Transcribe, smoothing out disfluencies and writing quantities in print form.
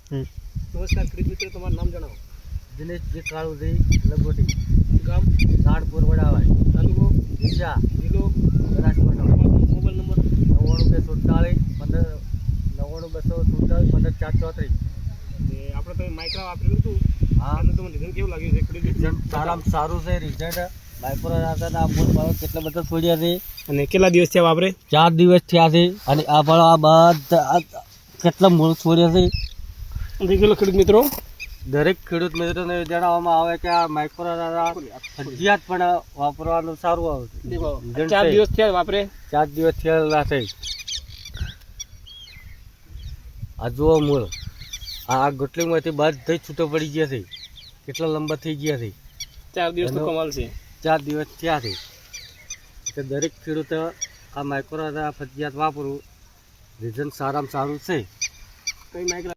નમસ્કાર ખેડૂત મિત્રો, તમારું નામ જણાવો. દિનેશજી કાળુજી લગોટી, ગામ, રાણપુર વડાવાય, તાલુકો, ડીસા, જિલ્લો, બનાસકાંઠા. Mobile number. 99 247 15 આપણે તમે માઇક્રા વાપરેલું હતું, હા, એનું તમને રિઝલ્ટ કેવું લાગ્યું છે ખેડૂત મિત્રો? રિઝલ્ટ સારામાં સારું છે. રિઝલ્ટ માઇક્રોના મૂળ કેટલા બધા છોડ્યા છે. અને કેટલા દિવસ થયા વાપરે? 4 દિવસ થયા છે. અને આ ફળ આ બધા કેટલા મૂળ છોડ્યા છે. દેખી લો ખેડૂત મિત્રો, દરેક ખેડૂત મિત્રોને જણાવવામાં આવે કે આ માઇક્રોના ફરજિયાત પણ વાપરવાનું સારું આવે છે. રિઝલ્ટ 4 છે. દિવસ થયા વાપરે. 4 દિવસ થયેલા છે. આ જુઓ મૂળ, આ ગોટલીમાંથી બધા છૂટો પડી ગયા છે. કેટલા લંબા થઈ ગયા છે. 4 દિવસનો કમાલ છે. 4 દિવસ થયા છે. કે દરેક ખેડૂતો આ માઇક્રોના ફરજિયાત વાપરવું. રિઝલ્ટ સારામાં સારું છે. કઈ માઇક્રા